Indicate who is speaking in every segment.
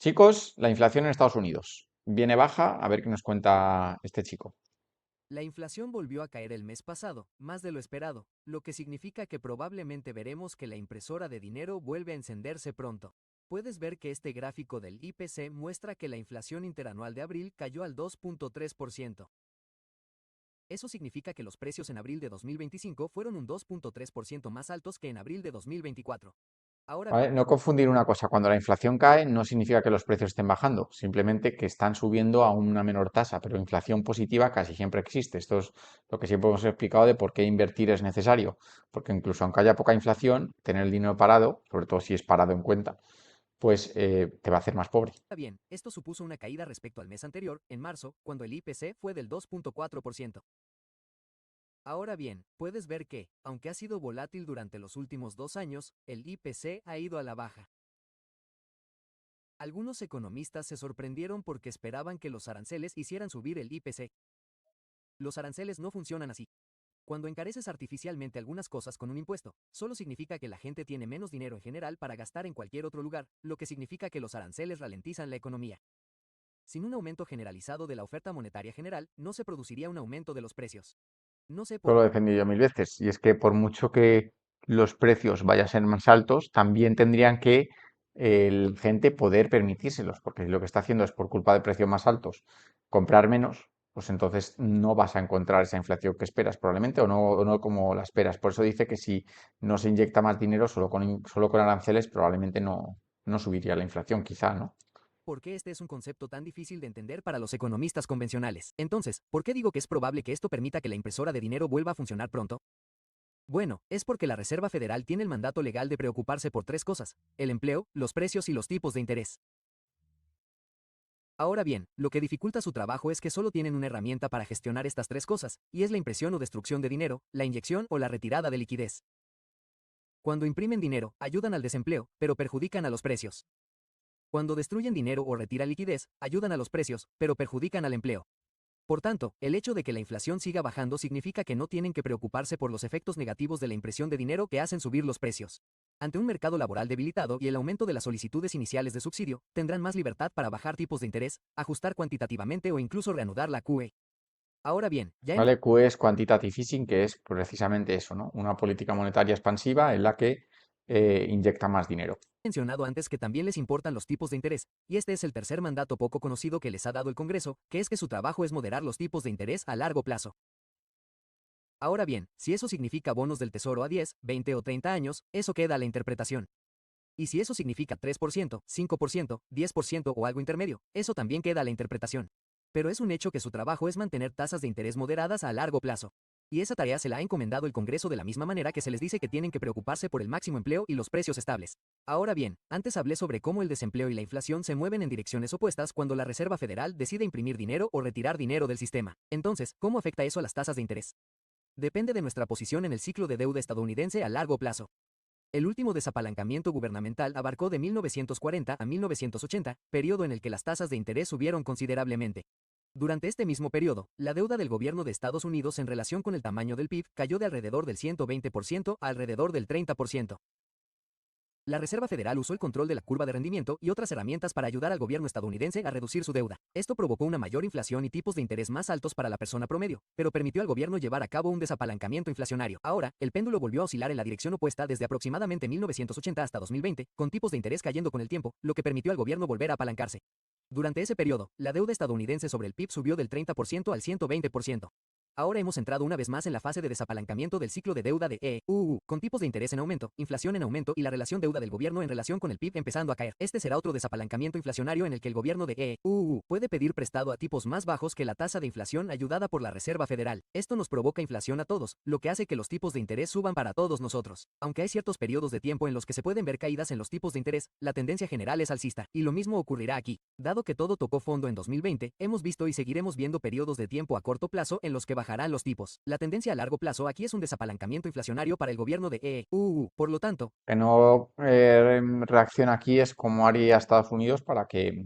Speaker 1: Chicos, la inflación en Estados Unidos viene baja, a ver qué nos cuenta este chico.
Speaker 2: La inflación volvió a caer el mes pasado, más de lo esperado, lo que significa que probablemente veremos que la impresora de dinero vuelve a encenderse pronto. Puedes ver que este gráfico del IPC muestra que la inflación interanual de abril cayó al 2.3%. Eso significa que los precios en abril de 2025 fueron un 2.3% más altos que en abril de 2024. Ahora
Speaker 1: ¿Vale?
Speaker 2: bien,
Speaker 1: No confundir una cosa, cuando la inflación cae no significa que los precios estén bajando, simplemente que están subiendo a una menor tasa, pero inflación positiva casi siempre existe. Esto es lo que siempre hemos explicado de por qué invertir es necesario, porque incluso aunque haya poca inflación, tener el dinero parado, sobre todo si es parado en cuenta, pues te va a hacer más pobre.
Speaker 2: esto supuso una caída respecto al mes anterior, en marzo, cuando el IPC fue del 2.4%. Ahora bien, puedes ver que, aunque ha sido volátil durante los últimos 2 años, el IPC ha ido a la baja. Algunos economistas se sorprendieron porque esperaban que los aranceles hicieran subir el IPC. Los aranceles no funcionan así. Cuando encareces artificialmente algunas cosas con un impuesto, solo significa que la gente tiene menos dinero en general para gastar en cualquier otro lugar, lo que significa que los aranceles ralentizan la economía. Sin un aumento generalizado de la oferta monetaria general, no se produciría un aumento de los precios. No sé
Speaker 1: Esto
Speaker 2: por
Speaker 1: lo he defendido yo mil veces, y es que por mucho que los precios vayan a ser más altos, también tendrían que el gente poder permitírselos, porque si lo que está haciendo es por culpa de precios más altos comprar menos, pues entonces no vas a encontrar esa inflación que esperas probablemente o no como la esperas. Por eso dice que si no se inyecta más dinero solo con aranceles, probablemente no subiría la inflación, quizá, ¿no?
Speaker 2: ¿Por qué este es un concepto tan difícil de entender para los economistas convencionales? Entonces, ¿por qué digo que es probable que esto permita que la impresora de dinero vuelva a funcionar pronto? Bueno, es porque la Reserva Federal tiene el mandato legal de preocuparse por tres cosas: el empleo, los precios y los tipos de interés. Ahora bien, lo que dificulta su trabajo es que solo tienen una herramienta para gestionar estas tres cosas, y es la impresión o destrucción de dinero, la inyección o la retirada de liquidez. Cuando imprimen dinero, ayudan al desempleo, pero perjudican a los precios. Cuando destruyen dinero o retiran liquidez, ayudan a los precios, pero perjudican al empleo. Por tanto, el hecho de que la inflación siga bajando significa que no tienen que preocuparse por los efectos negativos de la impresión de dinero que hacen subir los precios. Ante un mercado laboral debilitado y el aumento de las solicitudes iniciales de subsidio, tendrán más libertad para bajar tipos de interés, ajustar cuantitativamente o incluso reanudar la QE. Ahora bien, ya hemos
Speaker 1: ¿Vale? Q es quantitative easing, que es precisamente eso, ¿no? Una política monetaria expansiva en la que inyecta más dinero.
Speaker 2: mencionado antes que también les importan los tipos de interés, y este es el tercer mandato poco conocido que les ha dado el Congreso, que es que su trabajo es moderar los tipos de interés a largo plazo. Ahora bien, si eso significa bonos del Tesoro a 10, 20 o 30 años, eso queda a la interpretación. Y si eso significa 3%, 5%, 10% o algo intermedio, eso también queda a la interpretación. Pero es un hecho que su trabajo es mantener tasas de interés moderadas a largo plazo. Y esa tarea se la ha encomendado el Congreso de la misma manera que se les dice que tienen que preocuparse por el máximo empleo y los precios estables. Ahora bien, antes hablé sobre cómo el desempleo y la inflación se mueven en direcciones opuestas cuando la Reserva Federal decide imprimir dinero o retirar dinero del sistema. Entonces, ¿cómo afecta eso a las tasas de interés? Depende de nuestra posición en el ciclo de deuda estadounidense a largo plazo. El último desapalancamiento gubernamental abarcó de 1940 a 1980, periodo en el que las tasas de interés subieron considerablemente. Durante este mismo periodo, la deuda del gobierno de Estados Unidos en relación con el tamaño del PIB cayó de alrededor del 120% a alrededor del 30%. La Reserva Federal usó el control de la curva de rendimiento y otras herramientas para ayudar al gobierno estadounidense a reducir su deuda. Esto provocó una mayor inflación y tipos de interés más altos para la persona promedio, pero permitió al gobierno llevar a cabo un desapalancamiento inflacionario. Ahora, el péndulo volvió a oscilar en la dirección opuesta desde aproximadamente 1980 hasta 2020, con tipos de interés cayendo con el tiempo, lo que permitió al gobierno volver a apalancarse. Durante ese periodo, la deuda estadounidense sobre el PIB subió del 30% al 120%. Ahora hemos entrado una vez más en la fase de desapalancamiento del ciclo de deuda de EU, con tipos de interés en aumento, inflación en aumento y la relación deuda del gobierno en relación con el PIB empezando a caer. Este será otro desapalancamiento inflacionario en el que el gobierno de EU puede pedir prestado a tipos más bajos que la tasa de inflación ayudada por la Reserva Federal. Esto nos provoca inflación a todos, lo que hace que los tipos de interés suban para todos nosotros. Aunque hay ciertos periodos de tiempo en los que se pueden ver caídas en los tipos de interés, la tendencia general es alcista, y lo mismo ocurrirá aquí. Dado que todo tocó fondo en 2020, hemos visto y seguiremos viendo periodos de tiempo a corto plazo en los que bajarán los tipos. La tendencia a largo plazo aquí es un desapalancamiento inflacionario para el gobierno de EU. Por lo tanto,
Speaker 1: Que no reacciona aquí es como haría Estados Unidos para que,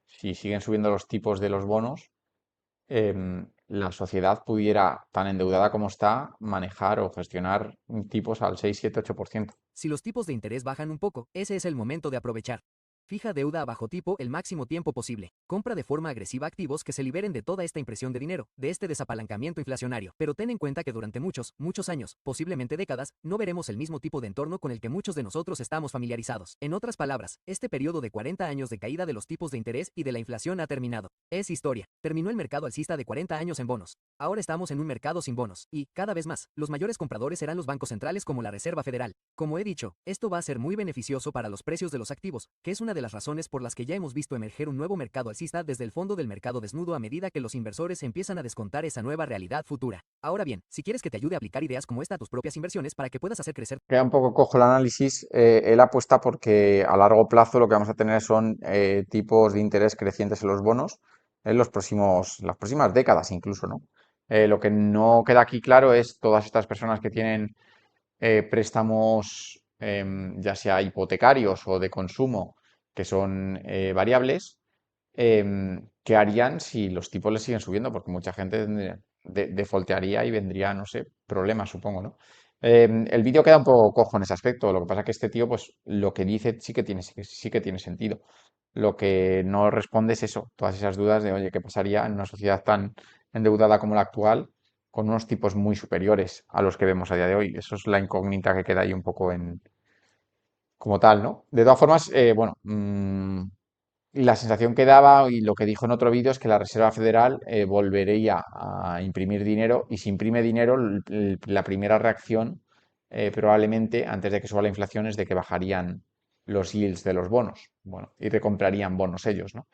Speaker 1: si siguen subiendo los tipos de los bonos, la sociedad pudiera, tan endeudada como está, manejar o gestionar tipos al 6, 7, 8%.
Speaker 2: si los tipos de interés bajan un poco, ese es el momento de aprovechar. Fija deuda a bajo tipo el máximo tiempo posible. Compra de forma agresiva activos que se liberen de toda esta impresión de dinero, de este desapalancamiento inflacionario. Pero ten en cuenta que durante muchos años, posiblemente décadas, no veremos el mismo tipo de entorno con el que muchos de nosotros estamos familiarizados. En otras palabras, este periodo de 40 años de caída de los tipos de interés y de la inflación ha terminado. Es historia. Terminó el mercado alcista de 40 años en bonos. Ahora estamos en un mercado sin bonos. Y, cada vez más, los mayores compradores serán los bancos centrales como la Reserva Federal. Como he dicho, esto va a ser muy beneficioso para los precios de los activos, que es una de las razones por las que ya hemos visto emerger un nuevo mercado alcista desde el fondo del mercado desnudo a medida que los inversores empiezan a descontar esa nueva realidad futura. Ahora bien, si quieres que te ayude a aplicar ideas como esta a tus propias inversiones para que puedas hacer crecer.
Speaker 1: Queda un poco cojo el análisis. Él apuesta porque a largo plazo lo que vamos a tener son tipos de interés crecientes en los bonos en las próximas décadas incluso, ¿no? Lo que no queda aquí claro es todas estas personas que tienen préstamos, ya sea hipotecarios o de consumo, que son variables, ¿qué harían si los tipos les siguen subiendo? Porque mucha gente defaultearía y vendría, no sé, problemas, supongo, ¿no? El vídeo queda un poco cojo en ese aspecto. Lo que pasa es que este tío, pues, lo que dice sí que tiene sentido. Lo que no responde es eso, todas esas dudas de, oye, ¿qué pasaría en una sociedad tan endeudada como la actual, con unos tipos muy superiores a los que vemos a día de hoy? Eso es la incógnita que queda ahí un poco como tal, ¿no? De todas formas, bueno, y la sensación que daba y lo que dijo en otro vídeo es que la Reserva Federal volvería a imprimir dinero y si imprime dinero, la primera reacción probablemente antes de que suba la inflación es de que bajarían los yields de los bonos, bueno, y recomprarían bonos ellos, ¿no?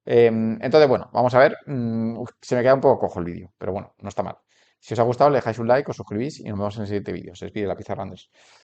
Speaker 1: Entonces, bueno, vamos a ver, se me queda un poco cojo el vídeo, pero bueno, no está mal. Si os ha gustado, le dejáis un like, os suscribís y nos vemos en el siguiente vídeo. Se despide la Pizarra Andrés.